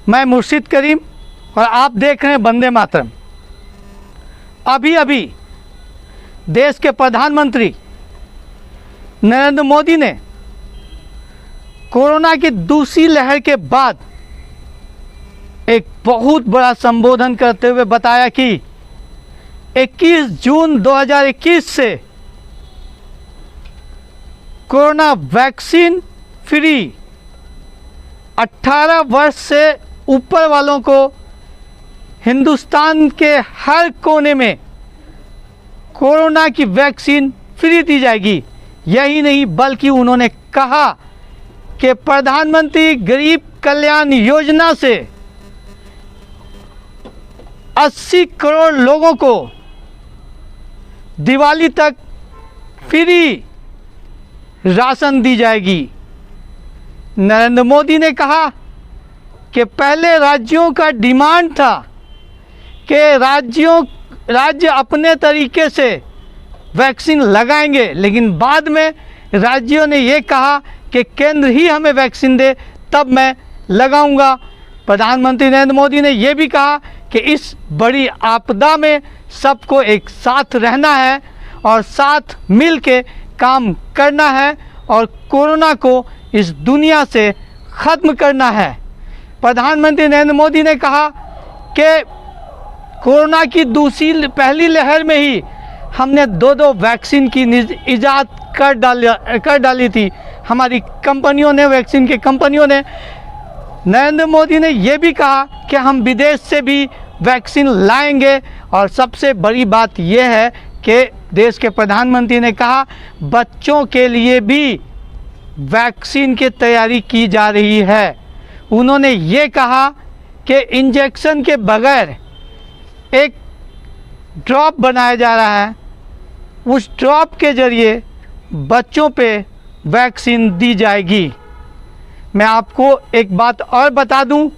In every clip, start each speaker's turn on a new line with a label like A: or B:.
A: मैं मुर्शिद करीम और आप देख रहे हैं वंदे मातरम। अभी अभी देश के प्रधानमंत्री नरेंद्र मोदी ने कोरोना की दूसरी लहर के बाद एक बहुत बड़ा संबोधन करते हुए बताया कि 21 जून 2021 से कोरोना वैक्सीन फ्री 18 वर्ष से ऊपर वालों को हिंदुस्तान के हर कोने में कोरोना की वैक्सीन फ्री दी जाएगी। यही नहीं बल्कि उन्होंने कहा कि प्रधानमंत्री गरीब कल्याण योजना से 80 करोड़ लोगों को दिवाली तक फ्री राशन दी जाएगी। नरेंद्र मोदी ने कहा कि पहले राज्यों का डिमांड था कि राज्य अपने तरीके से वैक्सीन लगाएंगे, लेकिन बाद में राज्यों ने ये कहा कि केंद्र ही हमें वैक्सीन दे तब मैं लगाऊंगा। प्रधानमंत्री नरेंद्र मोदी ने ये भी कहा कि इस बड़ी आपदा में सबको एक साथ रहना है और साथ मिल के काम करना है और कोरोना को इस दुनिया से ख़त्म करना है। प्रधानमंत्री नरेंद्र मोदी ने कहा कि कोरोना की पहली लहर में ही हमने दो वैक्सीन की इजाद कर डाली थी हमारी कंपनियों ने, वैक्सीन की कंपनियों ने। नरेंद्र मोदी ने यह भी कहा कि हम विदेश से भी वैक्सीन लाएंगे और सबसे बड़ी बात यह है कि देश के प्रधानमंत्री ने कहा बच्चों के लिए भी वैक्सीन की तैयारी की जा रही है। उन्होंने ये कहा कि इंजेक्शन के बगैर एक ड्रॉप बनाया जा रहा है, उस ड्रॉप के ज़रिए बच्चों पे वैक्सीन दी जाएगी। मैं आपको एक बात और बता दूं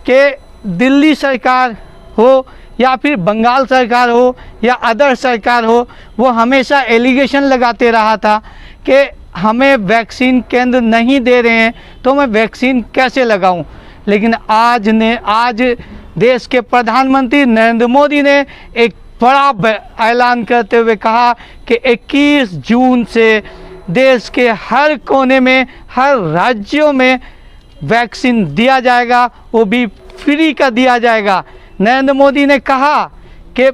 A: कि दिल्ली सरकार हो या फिर बंगाल सरकार हो या अदर सरकार हो, वो हमेशा एलिगेशन लगाते रहा था कि हमें वैक्सीन केंद्र नहीं दे रहे हैं तो मैं वैक्सीन कैसे लगाऊं। लेकिन आज देश के प्रधानमंत्री नरेंद्र मोदी ने एक बड़ा ऐलान करते हुए कहा कि 21 जून से देश के हर कोने में, हर राज्यों में वैक्सीन दिया जाएगा, वो भी फ्री का दिया जाएगा। नरेंद्र मोदी ने कहा कि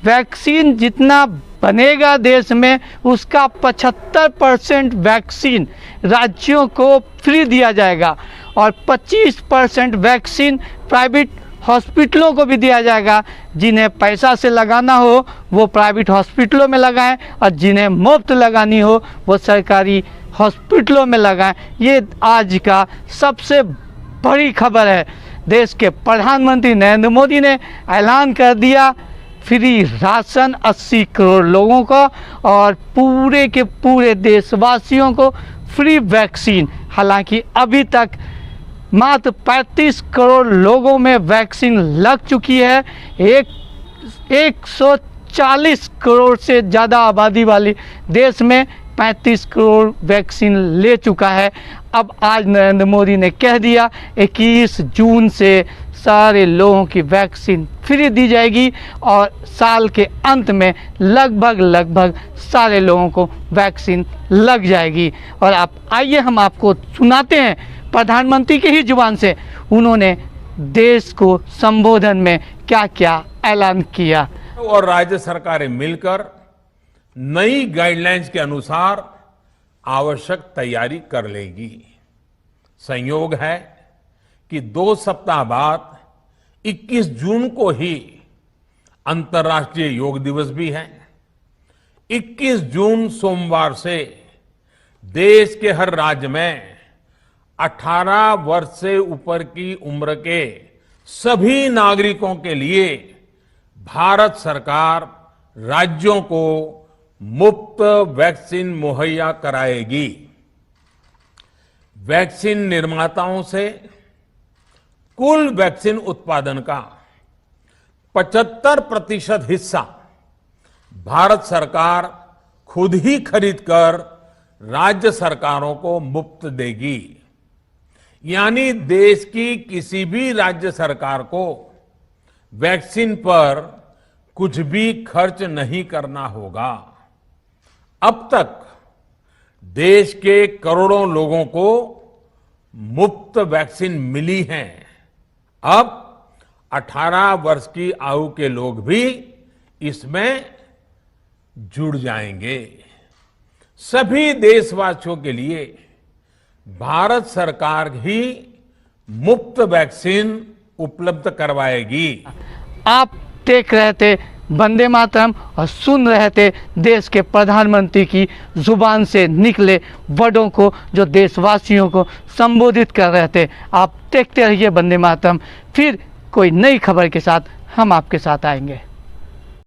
A: वैक्सीन जितना बनेगा देश में उसका 75% वैक्सीन राज्यों को फ्री दिया जाएगा और 25% वैक्सीन प्राइवेट हॉस्पिटलों को भी दिया जाएगा। जिन्हें पैसा से लगाना हो वो प्राइवेट हॉस्पिटलों में लगाएं और जिन्हें मुफ्त लगानी हो वो सरकारी हॉस्पिटलों में लगाएं। ये आज का सबसे बड़ी खबर है। देश के प्रधानमंत्री नरेंद्र मोदी ने ऐलान कर दिया फ्री राशन 80 करोड़ लोगों को और पूरे के पूरे देशवासियों को फ्री वैक्सीन। हालांकि अभी तक मात्र 35 करोड़ लोगों में वैक्सीन लग चुकी है। 140 करोड़ से ज़्यादा आबादी वाली देश में 35 करोड़ वैक्सीन ले चुका है। अब आज नरेंद्र मोदी ने कह दिया 21 जून से सारे लोगों की वैक्सीन फ्री दी जाएगी और साल के अंत में लगभग सारे लोगों को वैक्सीन लग जाएगी। और आप आइए हम आपको सुनाते हैं प्रधानमंत्री के ही जुबान से उन्होंने देश को संबोधन में क्या क्या ऐलान किया।
B: और राज्य सरकारें मिलकर नई गाइडलाइंस के अनुसार आवश्यक तैयारी कर लेगी। संयोग है कि 2 सप्ताह बाद 21 जून को ही अंतर्राष्ट्रीय योग दिवस भी है। 21 जून सोमवार से देश के हर राज्य में 18 वर्ष से ऊपर की उम्र के सभी नागरिकों के लिए भारत सरकार राज्यों को मुफ्त वैक्सीन मुहैया कराएगी। वैक्सीन निर्माताओं से कुल वैक्सीन उत्पादन का 75% हिस्सा भारत सरकार खुद ही खरीदकर राज्य सरकारों को मुफ्त देगी। यानी देश की किसी भी राज्य सरकार को वैक्सीन पर कुछ भी खर्च नहीं करना होगा। अब तक देश के करोड़ों लोगों को मुफ्त वैक्सीन मिली है। अब 18 वर्ष की आयु के लोग भी इसमें जुड़ जाएंगे। सभी देशवासियों के लिए भारत सरकार ही मुफ्त वैक्सीन उपलब्ध करवाएगी।
A: आप देख रहे थे वंदे मातरम और सुन रहे थे देश के प्रधानमंत्री की जुबान से निकले वर्डों को जो देशवासियों को संबोधित कर रहे थे। आप देखते रहिए वंदे मातरम। फिर कोई नई खबर के साथ हम आपके साथ आएंगे।